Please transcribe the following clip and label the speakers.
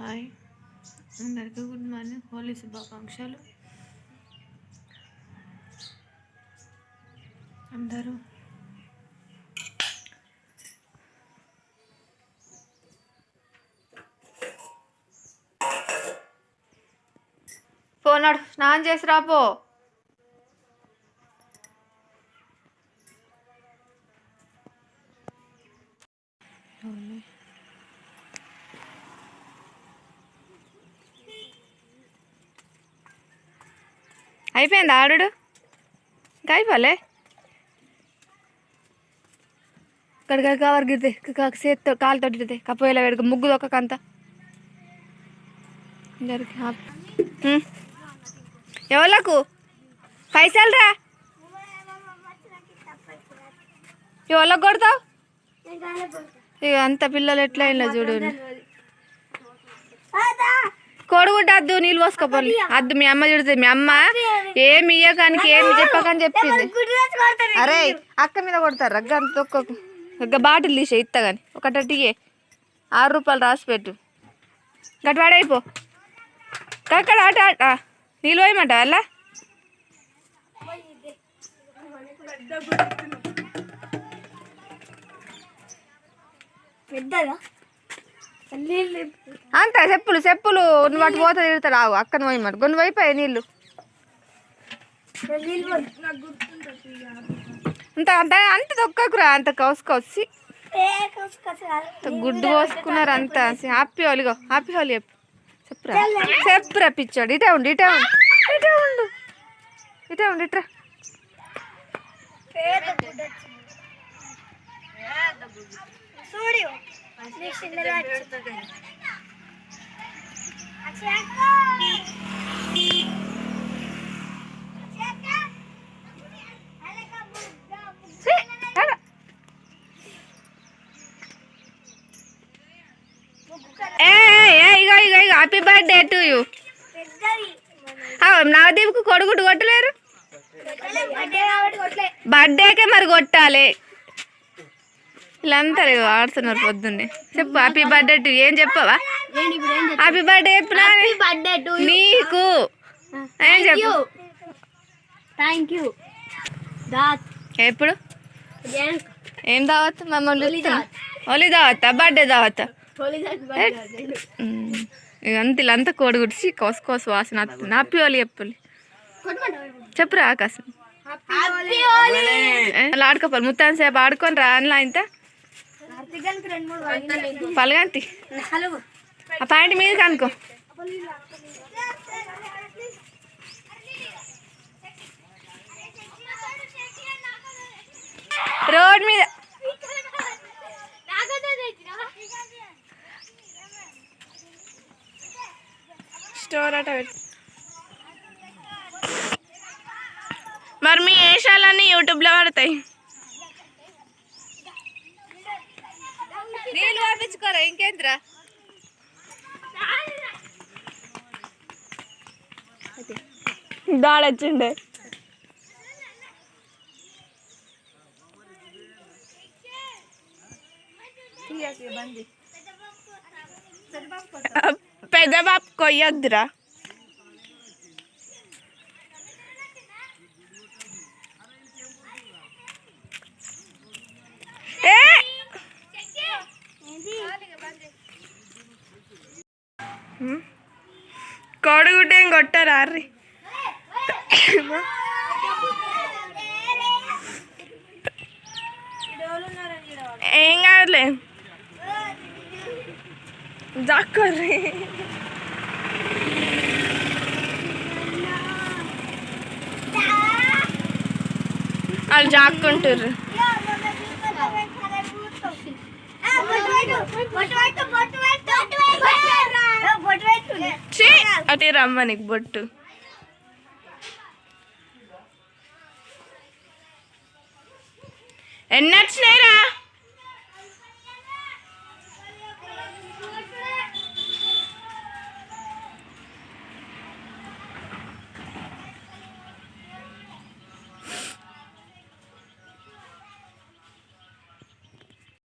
Speaker 1: Hi అందరికీ good morning, Holi శుభాకాంక్షలు. అందరూ పోనాడు, స్నానం చేసి రాపో. అయిపోయింది ఆడు, ఇంకా అయిపోలే. ఇక్కడ కవర్ గిరితే చేతితో కాలుతో ఇడితే కప్పేలా పెడుకు ముగ్గు దొక్కంత ఎవరికి పైసలు రా, ఎవరికి కొడతావు? ఇక అంత పిల్లలు ఎట్లా అయినా చూడు. కొడుగుంటే అద్దు, నీళ్ళు పోసుకోపోలి అద్దు. మీ అమ్మ చూడుతుంది, మీ అమ్మ ఏమి ఇయ్యకానికి ఏమి చెప్పకని చెప్పింది. అరే అక్క మీద కొడతారు రగ్గ అంత ఒక్కొక్క రగ్గ బాటిల్ తీసే ఇస్తా కానీ ఒకటియే 6 రూపాయలు రాసి పెట్టు. గట్టి వాడైపో అక్కడ ఆట నీళ్ళు పోయమంట అలా. అంత చెప్పులు చెప్పులు నువ్వు అటు పోతే తిడతాడు. రావు అక్కను పోయమాట కొన్ని వైపోయాయి నీళ్ళు. అంత అంత అంత తొక్కకురా, అంత కౌసుకొచ్చి గుడ్డు పోసుకున్నారు అంతా. హ్యాపీ హోలీగో, హ్యాపీ హోలీ చెప్పు. చెప్పురా చెప్పురా పిచ్చాడు. ఇటే ఉండు, ఇటే ఉండు, ఇటే ఉండు, ఇటే ఉండు, ఇట్రా. Happy birthday to you. నవదీప్కు కొడుగుడు కొట్టలేరు, బర్త్డేకే మరి కొట్టాలి. వీళ్ళంతా ఆడుతున్నారు పొద్దున్నే. చెప్పు హ్యాపీ బర్త్డే టు. ఏం చెప్పవా? హ్యాపీ బర్త్డే చెప్పినా నీకు ఏం చెప్పు? ఎప్పుడు ఏం దావత్? మమ్మల్ని హోలీ దావత్తా, బర్త్డే దావత్తా? అంత వీళ్ళంతా కోడిగుడిచి కోసు వాసన వస్తుంది. హ్యాపీ హోలీ చెప్పులి, చెప్పురా ఆకాశం. అలా ఆడుకోపోవాలి ముత్తాన్ సేపు ఆడుకొని రా. అందులో ఇంత పలగంతి ఆ పాయింట్ మీద కనుకో. రోడ్ మీద స్టోర్ అట పెట్టి. మరి మీ వేషాలన్నీ యూట్యూబ్లో పడతాయి. నీళ్ళు పంపించుకోరా ఇంకేంద్రా. దాడొచ్చిండే పెద్ద బాబు కొయ్యొద్దురా. కోడిగుడ్డ ఏం కొట్టారా? అర్రి ఏం కాదులే జాక్కోర్రి. వాళ్ళు జాక్కుంటారు. అటే రమ్మ నీకు బొట్టు. ఎన్ని వచ్చినాయిరా?